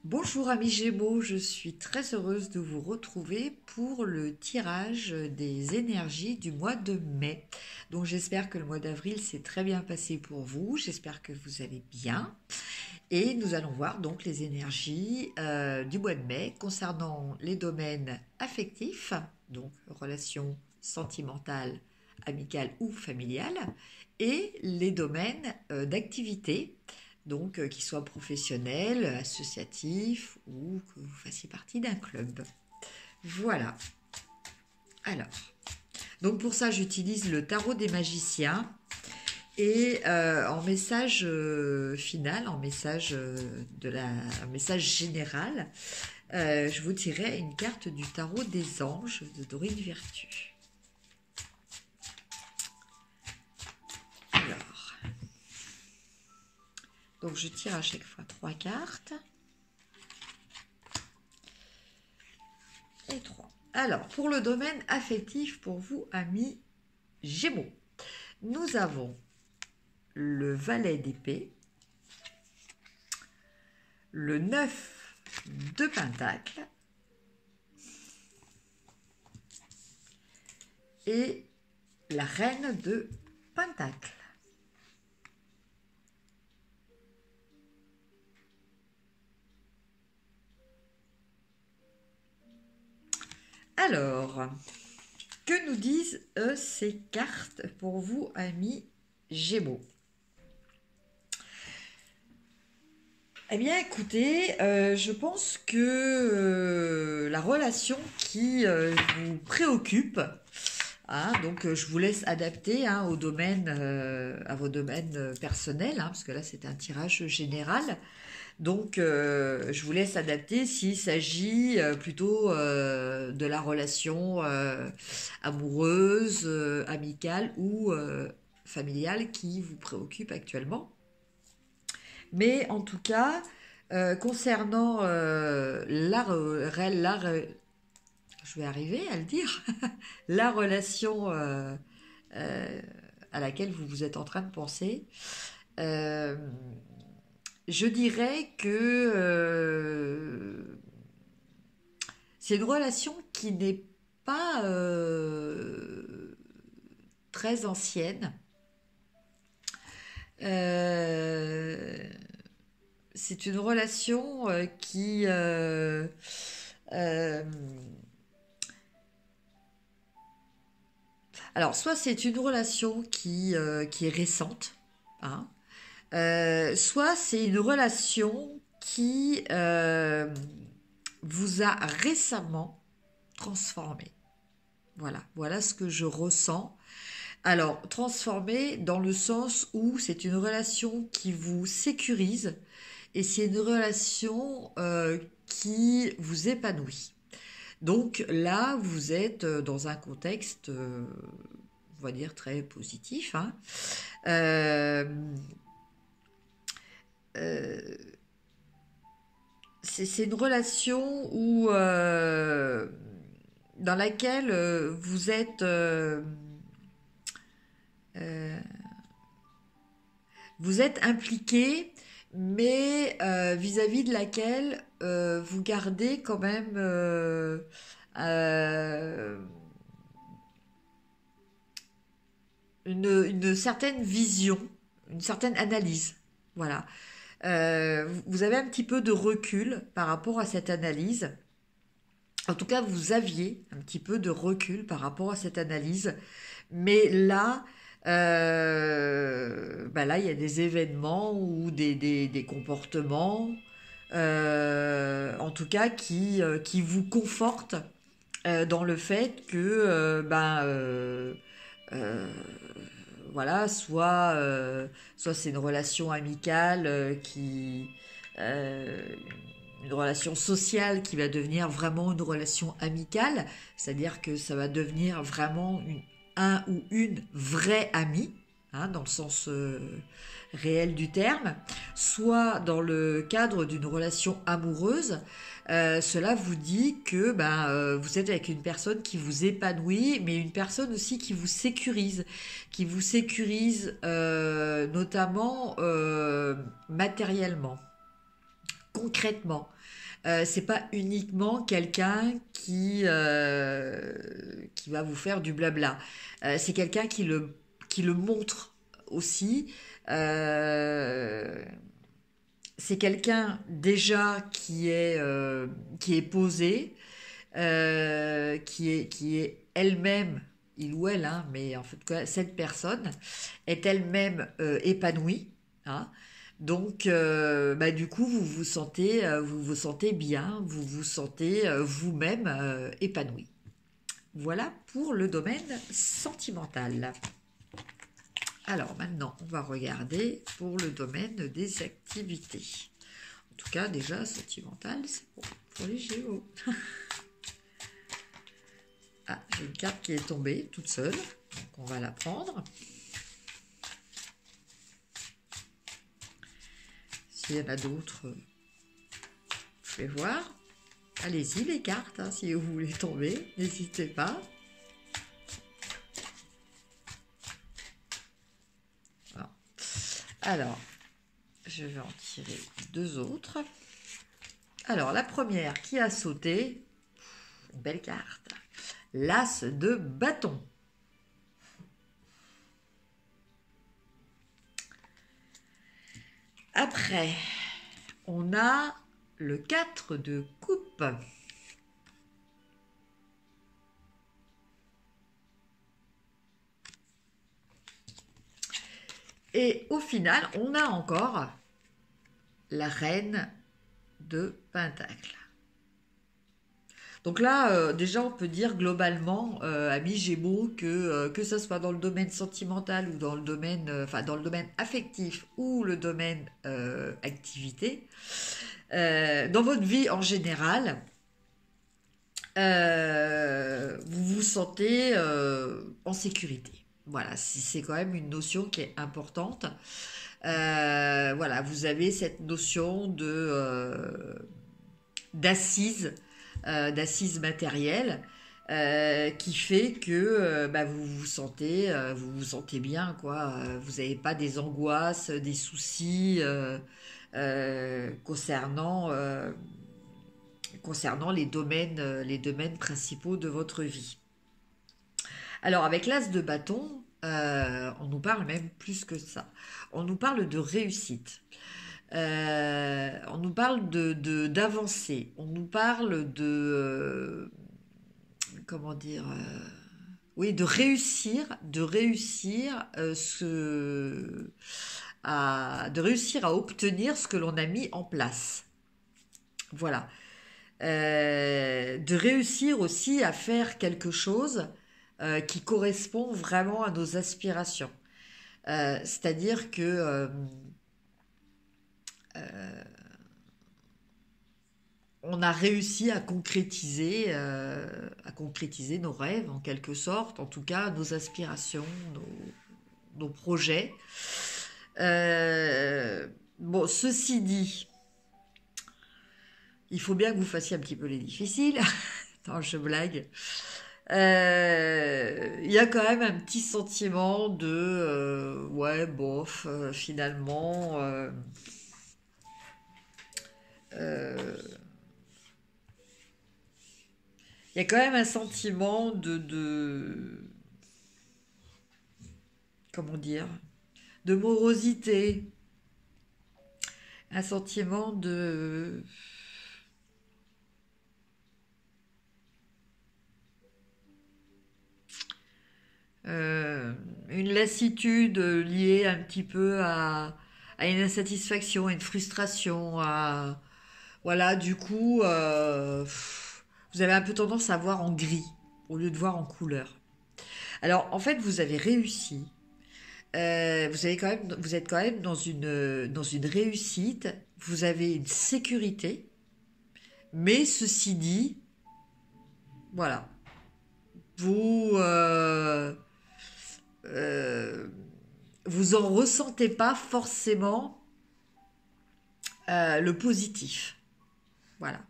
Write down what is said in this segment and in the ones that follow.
Bonjour amis Gémeaux, je suis très heureuse de vous retrouver pour le tirage des énergies du mois de mai. Donc j'espère que le mois d'avril s'est très bien passé pour vous, j'espère que vous allez bien. Et nous allons voir donc les énergies du mois de mai concernant les domaines affectifs, donc relations sentimentales, amicales ou familiales, et les domaines d'activité, donc qu'ils soient professionnels, associatifs ou que vous fassiez partie d'un club. Voilà. Alors, donc pour ça j'utilise le tarot des magiciens. Et en message final, en message, un message général, je vous tirais une carte du tarot des anges de Dorine Virtue. Alors, donc je tire à chaque fois 3 cartes. Et 3. Alors, pour le domaine affectif, pour vous, amis Gémeaux, nous avons le valet d'épée, le 9 de pentacle et la reine de pentacle. Alors, que nous disent ces cartes pour vous, amis Gémeaux? Eh bien, écoutez, je pense que la relation qui vous préoccupe, hein, donc je vous laisse adapter hein, au domaine, à vos domaines personnels, hein, parce que là c'est un tirage général. Donc je vous laisse adapter s'il s'agit plutôt de la relation amoureuse, amicale ou familiale qui vous préoccupe actuellement. Mais en tout cas, concernant je vais arriver à le dire, la relation euh, à laquelle vous vous êtes en train de penser, euh, je dirais que c'est une relation qui n'est pas très ancienne. Euh, c'est une relation qui euh, alors soit c'est une relation qui est récente, hein, soit c'est une relation qui vous a récemment transformé. Voilà, voilà ce que je ressens. Alors, transformé dans le sens où c'est une relation qui vous sécurise et c'est une relation qui vous épanouit. Donc là, vous êtes dans un contexte, on va dire, très positif. Hein. Euh, euh, c'est une relation où, dans laquelle vous êtes... euh, vous êtes impliqué, mais vis-à-vis de laquelle vous gardez quand même euh, une certaine vision, une certaine analyse. Voilà. Vous avez un petit peu de recul par rapport à cette analyse. En tout cas, vous aviez un petit peu de recul par rapport à cette analyse. Mais là, bah là, il y a des événements ou des comportements, en tout cas, qui vous confortent dans le fait que, euh, voilà, soit c'est une relation amicale euh, une relation sociale qui va devenir vraiment une relation amicale, c'est-à-dire que ça va devenir vraiment un ou une vraie amie, hein, dans le sens réel du terme, soit dans le cadre d'une relation amoureuse. Cela vous dit que vous êtes avec une personne qui vous épanouit, mais une personne aussi qui vous sécurise notamment matériellement, concrètement. C'est pas uniquement quelqu'un qui va vous faire du blabla. C'est quelqu'un qui le montre aussi. Euh, c'est quelqu'un déjà qui est posé, qui est elle-même, il ou elle, hein, mais en fait, cette personne est elle-même épanouie. Hein. Donc, bah, du coup, vous vous sentez bien, vous vous sentez vous-même épanoui. Voilà pour le domaine sentimental. Alors maintenant, on va regarder pour le domaine des activités. En tout cas, déjà, sentimental, c'est bon pour les Gémeaux. Ah, j'ai une carte qui est tombée toute seule, donc on va la prendre. S'il y en a d'autres, je vais voir. Allez-y les cartes, hein, si vous voulez tomber, n'hésitez pas. Alors, je vais en tirer deux autres. Alors, la première qui a sauté, une belle carte, l'As de bâton. Après, on a le 4 de coupe. Et au final, on a encore la reine de pentacle. Donc là, déjà, on peut dire globalement, amis Gémeaux, que ça soit dans le domaine sentimental ou dans le domaine, enfin dans le domaine affectif ou le domaine activité, dans votre vie en général, vous vous sentez en sécurité. Voilà, c'est quand même une notion qui est importante. Voilà, vous avez cette notion d'assise matérielle qui fait que bah, vous vous sentez bien, quoi. Vous n'avez pas des angoisses, des soucis concernant les domaines principaux de votre vie. Alors, avec l'as de bâton, on nous parle même plus que ça. On nous parle de réussite. On nous parle d'avancée. On nous parle comment dire, oui, de réussir de réussir à obtenir ce que l'on a mis en place. Voilà. De réussir aussi à faire quelque chose qui correspond vraiment à nos aspirations. C'est-à-dire que on a réussi à concrétiser nos rêves en quelque sorte, en tout cas nos aspirations, nos projets. Bon, ceci dit, il faut bien que vous fassiez un petit peu les difficiles. Non, je blague. Il y a quand même un petit sentiment de ouais, bof, finalement. Il y a quand même un sentiment comment dire, de morosité, un sentiment une lassitude liée un petit peu à une insatisfaction, à une frustration, voilà, du coup, vous avez un peu tendance à voir en gris au lieu de voir en couleur. Alors, en fait, vous avez réussi. Vous êtes quand même dans une réussite. Vous avez une sécurité. Mais ceci dit, voilà, vous euh, vous en ressentez pas forcément le positif. Voilà.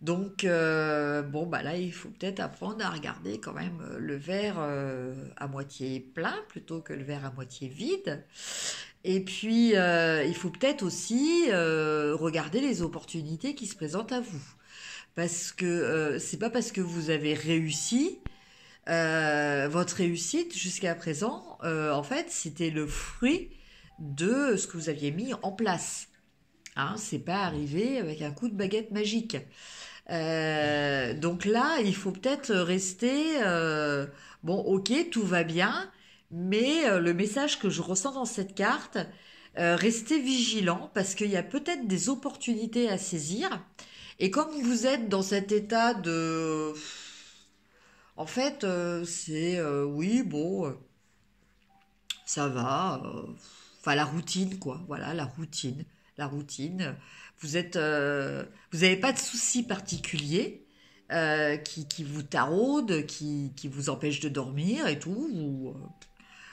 Donc, bon, bah là, il faut peut-être apprendre à regarder quand même le verre à moitié plein plutôt que le verre à moitié vide. Et puis, il faut peut-être aussi regarder les opportunités qui se présentent à vous. Parce que c'est pas parce que vous avez réussi, votre réussite jusqu'à présent, en fait, c'était le fruit de ce que vous aviez mis en place. Hein, c'est pas arrivé avec un coup de baguette magique. Donc là, il faut peut-être rester, bon, ok, tout va bien, mais le message que je ressens dans cette carte, restez vigilant parce qu'il y a peut-être des opportunités à saisir. Et comme vous êtes dans cet état de... En fait, c'est... oui, bon, ça va. Enfin, la routine, quoi. Voilà, la routine. La routine. Vous êtes, vous n'avez pas de soucis particuliers qui vous taraudent, qui vous empêchent de dormir et tout.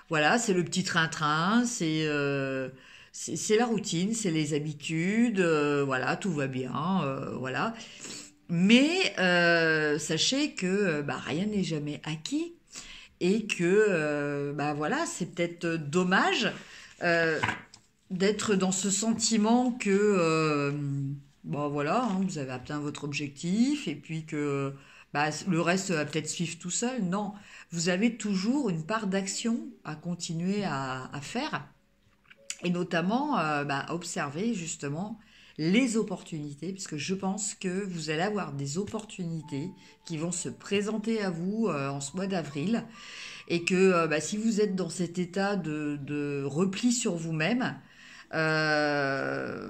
Voilà, c'est le petit train-train, c'est la routine, c'est les habitudes. Voilà, tout va bien. Voilà. Mais sachez que bah, rien n'est jamais acquis et que bah voilà, c'est peut-être dommage euh, d'être dans ce sentiment que bon voilà, hein, vous avez atteint votre objectif et puis que bah, le reste va peut-être suivre tout seul. Non, vous avez toujours une part d'action à continuer à faire et notamment bah, observer justement les opportunités, puisque je pense que vous allez avoir des opportunités qui vont se présenter à vous en ce mois d'avril et que bah, si vous êtes dans cet état de repli sur vous-même, euh,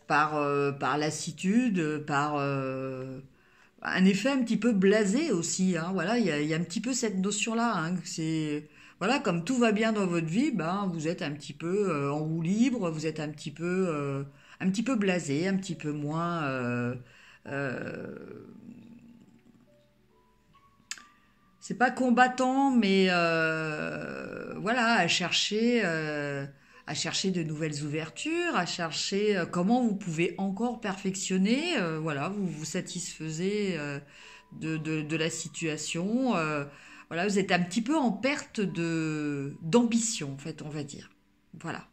par lassitude, par un effet un petit peu blasé aussi, hein, voilà, il y a un petit peu cette notion-là, hein, c'est... Voilà, comme tout va bien dans votre vie, ben, vous êtes un petit peu en roue libre, vous êtes un petit peu blasé, un petit peu moins euh, c'est pas combattant, mais voilà, à chercher de nouvelles ouvertures, à chercher comment vous pouvez encore perfectionner. Voilà, vous vous satisfaisez de la situation. Voilà, vous êtes un petit peu en perte de d'ambition, en fait, on va dire. Voilà.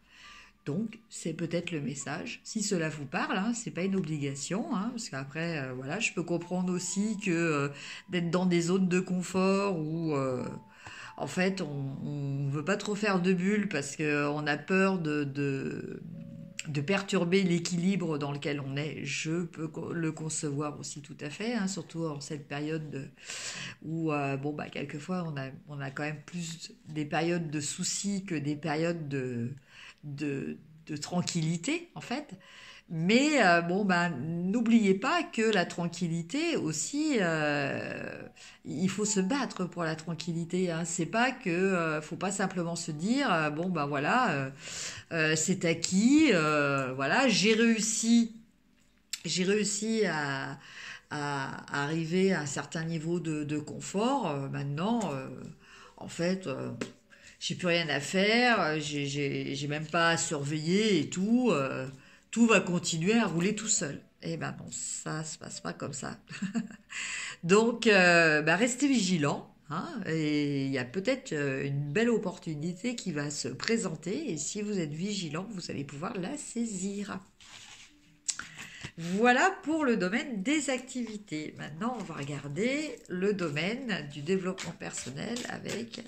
Donc, c'est peut-être le message. Si cela vous parle, hein, c'est pas une obligation, hein, parce qu'après, voilà, je peux comprendre aussi que d'être dans des zones de confort où, en fait, on veut pas trop faire de bulles parce qu'on a peur de perturber l'équilibre dans lequel on est. Je peux le concevoir aussi tout à fait, hein, surtout en cette période où, bon, bah, quelquefois, on a quand même plus des périodes de soucis que des périodes de, de tranquillité en fait. Mais bon ben n'oubliez pas que la tranquillité aussi, il faut se battre pour la tranquillité. Hein. C'est pas que faut pas simplement se dire bon ben voilà c'est acquis, voilà j'ai réussi à arriver à un certain niveau de confort. Maintenant en fait j'ai plus rien à faire, j'ai même pas à surveiller et tout. Tout va continuer à rouler tout seul. Eh ben non, ça se passe pas comme ça. Donc, bah, restez vigilants. Hein, et il y a peut-être une belle opportunité qui va se présenter. Et si vous êtes vigilant, vous allez pouvoir la saisir. Voilà pour le domaine des activités. Maintenant, on va regarder le domaine du développement personnel avec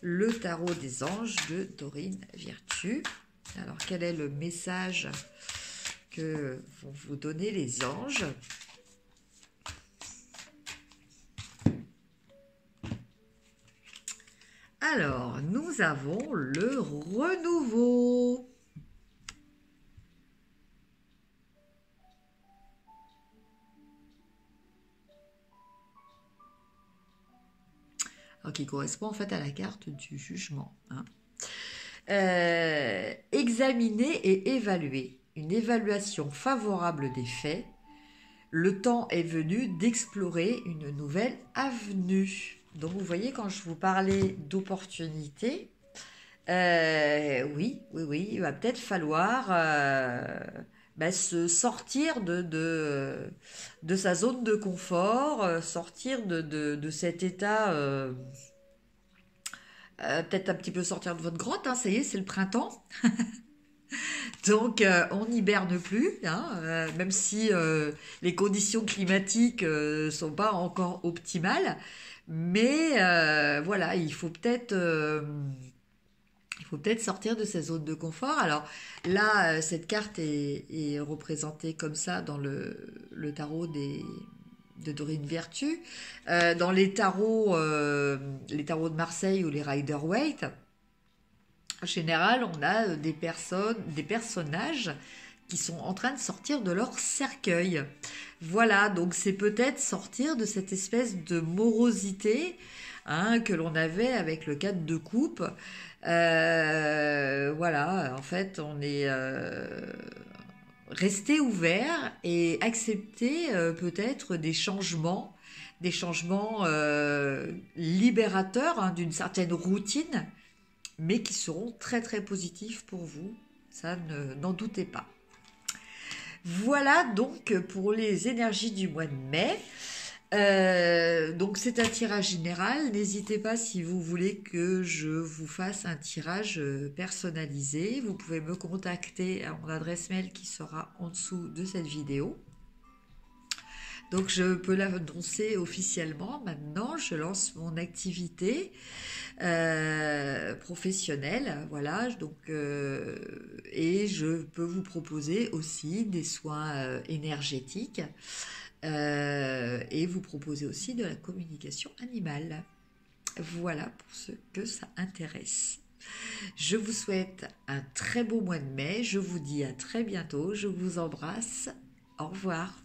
le tarot des anges de Dorine Virtue. Alors, quel est le message que vont vous donner les anges? Alors, nous avons le renouveau. Alors, qui correspond en fait à la carte du jugement. Hein. Examiner et évaluer. Une évaluation favorable des faits. Le temps est venu d'explorer une nouvelle avenue. Donc vous voyez, quand je vous parlais d'opportunités, oui, il va peut-être falloir se sortir de sa zone de confort, sortir de cet état... peut-être un petit peu sortir de votre grotte, hein, ça y est, c'est le printemps. Donc, on n'hiberne plus, hein, même si les conditions climatiques sont pas encore optimales. Mais voilà, il faut peut-être sortir de sa zone de confort. Alors là, cette carte est représentée comme ça dans le tarot de Dorine Virtue. Dans les tarots de Marseille ou les Rider-Waite, en général, on a des personnages qui sont en train de sortir de leur cercueil. Voilà, donc c'est peut-être sortir de cette espèce de morosité, hein, que l'on avait avec le 4 de coupe. Voilà, en fait, on est resté ouvert et accepter peut-être des changements libérateurs, hein, d'une certaine routine, mais qui seront très très positifs pour vous. Ça, n'en doutez pas. Voilà donc pour les énergies du mois de mai. Donc c'est un tirage général. N'hésitez pas si vous voulez que je vous fasse un tirage personnalisé. Vous pouvez me contacter à mon adresse mail qui sera en dessous de cette vidéo. Donc je peux l'annoncer officiellement maintenant. Je lance mon activité professionnelle, voilà. Donc et je peux vous proposer aussi des soins énergétiques et vous proposer aussi de la communication animale. Voilà pour ceux que ça intéresse. Je vous souhaite un très beau mois de mai. Je vous dis à très bientôt. Je vous embrasse. Au revoir.